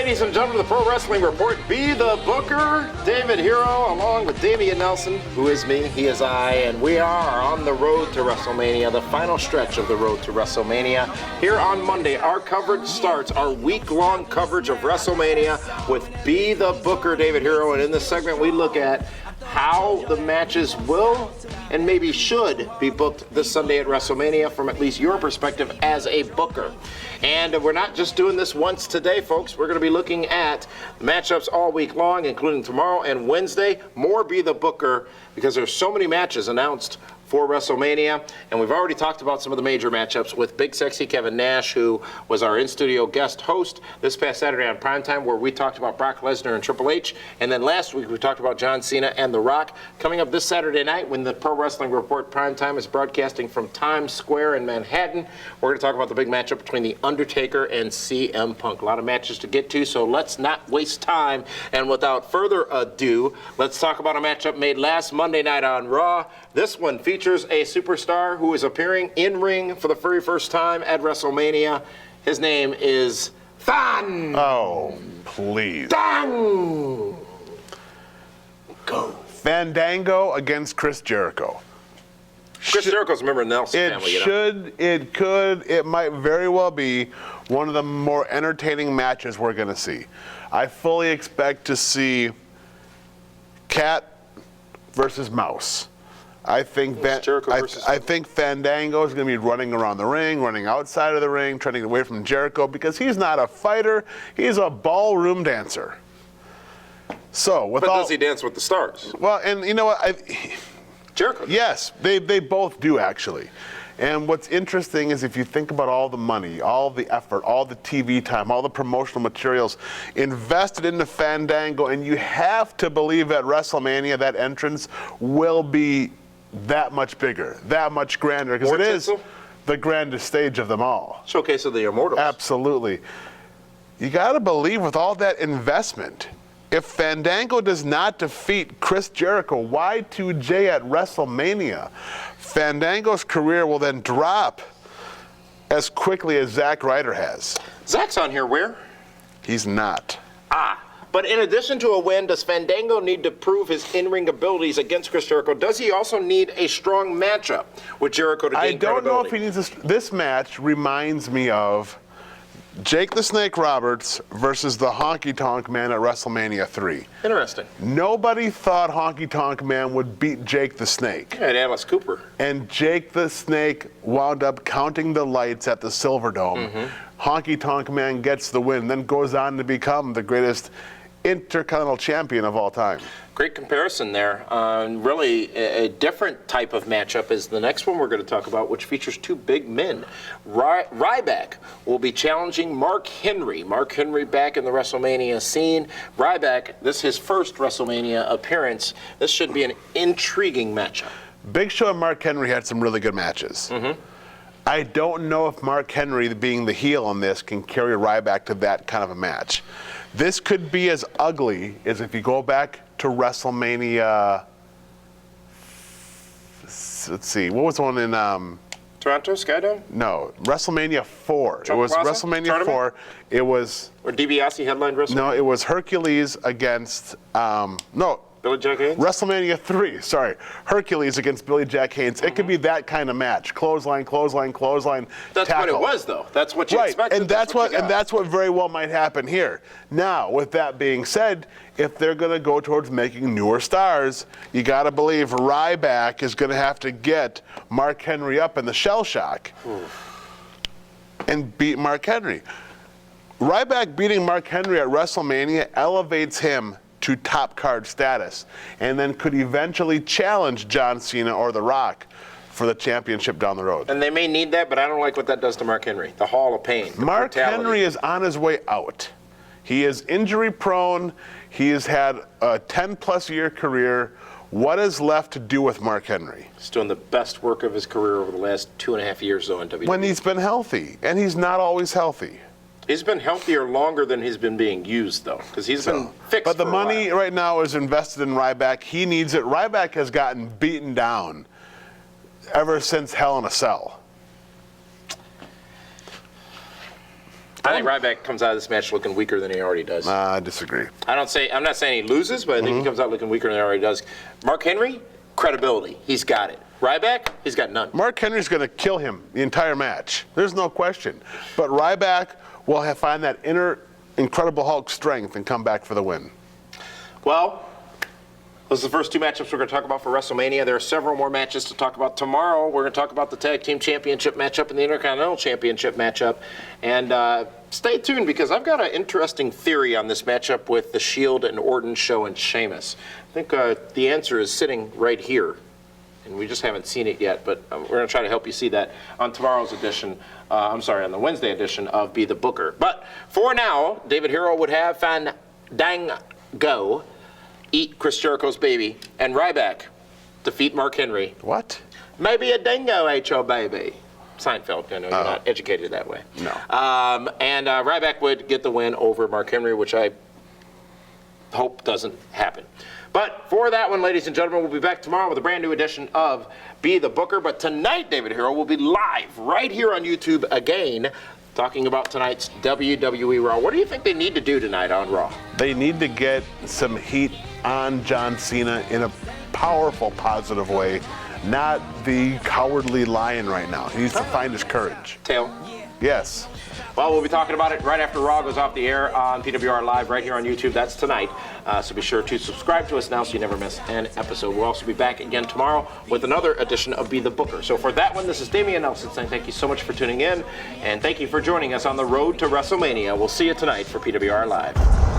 ladies and gentlemen, the Pro Wrestling Report. Be the Booker, David Hero, along with Damian Nelson, who is me, he is I, and we are on the road to WrestleMania, the final stretch of the road to WrestleMania. Here on Monday, our coverage starts, our week-long coverage of WrestleMania with Be the Booker, David Hero, and in this segment we look at how the matches will and maybe should be booked this Sunday at WrestleMania from at least your perspective as a booker. And we're not just doing this once today, folks. We're going to be looking at matchups all week long, including tomorrow and Wednesday. More Be the Booker, because there's so many matches announced for WrestleMania, and we've already talked about some of the major matchups with Big Sexy Kevin Nash, who was our in-studio guest host this past Saturday on Primetime, where we talked about Brock Lesnar and Triple H, and then last week we talked about John Cena and The Rock. Coming up this Saturday night, when the Pro Wrestling Report Primetime is broadcasting from Times Square in Manhattan, we're going to talk about the big matchup between The Undertaker and CM Punk. A lot of matches to get to, so let's not waste time, and without further ado, let's talk about a matchup made last Monday night on Raw. This one features a superstar who is appearing in-ring for the very first time at WrestleMania. His name is Fan. Oh, please. Go. Fandango against Chris Jericho. Chris Jericho's a member of the Nelson family, It might very well be one of the more entertaining matches we're going to see. I fully expect to see cat versus mouse. I think Fandango is going to be running around the ring, running outside of the ring, trying to get away from Jericho, because he's not a fighter, he's a ballroom dancer. But does he dance with the stars? Well, and you know what? Jericho. Yes, they both do, actually. And what's interesting is if you think about all the money, all the effort, all the TV time, all the promotional materials invested into Fandango, and you have to believe at WrestleMania that entrance will be that much bigger, that much grander, because it is the grandest stage of them all. Showcase of the Immortals. Absolutely. You got to believe with all that investment, if Fandango does not defeat Chris Jericho, Y2J at WrestleMania, Fandango's career will then drop as quickly as Zack Ryder has. Zack's on here where? He's not. But in addition to a win, does Fandango need to prove his in-ring abilities against Chris Jericho? Does he also need a strong matchup with Jericho to gain credibility? I don't know if he needs this match reminds me of Jake the Snake Roberts versus the Honky Tonk Man at WrestleMania 3. Interesting. Nobody thought Honky Tonk Man would beat Jake the Snake. Yeah, and Alice Cooper. And Jake the Snake wound up counting the lights at the Silverdome. Mm-hmm. Honky Tonk Man gets the win, then goes on to become the greatest Intercontinental Champion of all time. Great comparison there. Really, a different type of matchup is the next one we're going to talk about, which features two big men. Ryback will be challenging Mark Henry. Mark Henry back in the WrestleMania scene. Ryback, this is his first WrestleMania appearance. This should be an intriguing matchup. Big Show and Mark Henry had some really good matches. Mm-hmm. I don't know if Mark Henry, being the heel on this, can carry Ryback to that kind of a match. This could be as ugly as if you go back to WrestleMania. Let's see, what was the one in Toronto Skydome? No, WrestleMania 4. Trump It was Plaza? WrestleMania Tournament? 4. It was. Or DiBiase headlined WrestleMania? No, it was Hercules against Billy Jack Haynes? WrestleMania 3, sorry. Hercules against Billy Jack Haynes. Mm-hmm. It could be that kind of match. Clothesline, That's tackle. what it was, though. That's what you expected. And that's what very well might happen here. Now, with that being said, if they're going to go towards making newer stars, you got to believe Ryback is going to have to get Mark Henry up in the shell shock and beat Mark Henry. Ryback beating Mark Henry at WrestleMania elevates him to top card status, and then could eventually challenge John Cena or The Rock for the championship down the road. And they may need that, but I don't like what that does to Mark Henry. The Hall of Pain. Mark Henry is on his way out. He is injury prone. He has had a 10-plus year career. What is left to do with Mark Henry? He's doing the best work of his career over the last 2.5 years, though, in WWE. When he's been healthy, and he's not always healthy. He's been healthier longer than he's been being used, though, because he's been fixed. But the money right now is invested in Ryback. He needs it. Ryback has gotten beaten down ever since Hell in a Cell. I think Ryback comes out of this match looking weaker than he already does. I disagree. I'm not saying he loses, but I think he comes out looking weaker than he already does. Mark Henry, credibility. He's got it. Ryback, he's got none. Mark Henry's going to kill him the entire match. There's no question. But Ryback will find that inner Incredible Hulk strength and come back for the win. Well, those are the first two matchups we're going to talk about for WrestleMania. There are several more matches to talk about tomorrow. We're going to talk about the Tag Team Championship matchup and the Intercontinental Championship matchup. And stay tuned because I've got an interesting theory on this matchup with The Shield and Orton, Show, and Sheamus. I think the answer is sitting right here. And we just haven't seen it yet, but we're going to try to help you see that on tomorrow's edition. On the Wednesday edition of Be the Booker. But for now, David Hero would have Fandango eat Chris Jericho's baby, and Ryback defeat Mark Henry. What? Maybe a dingo ate your baby. Seinfeld, I know you're not educated that way. No. And Ryback would get the win over Mark Henry, which I hope doesn't happen. But for that one, ladies and gentlemen, we'll be back tomorrow with a brand new edition of Be the Booker. But tonight, David Hero will be live right here on YouTube again, talking about tonight's WWE Raw. What do you think they need to do tonight on Raw? They need to get some heat on John Cena in a powerful, positive way, not the cowardly lion right now. He needs to find his courage. Tail? Yes. Well, we'll be talking about it right after Raw goes off the air on PWR Live right here on YouTube. That's tonight. So be sure to subscribe to us now so you never miss an episode. We'll also be back again tomorrow with another edition of Be the Booker. So for that one, this is Damian Nelson saying thank you so much for tuning in, and thank you for joining us on the road to WrestleMania. We'll see you tonight for PWR Live.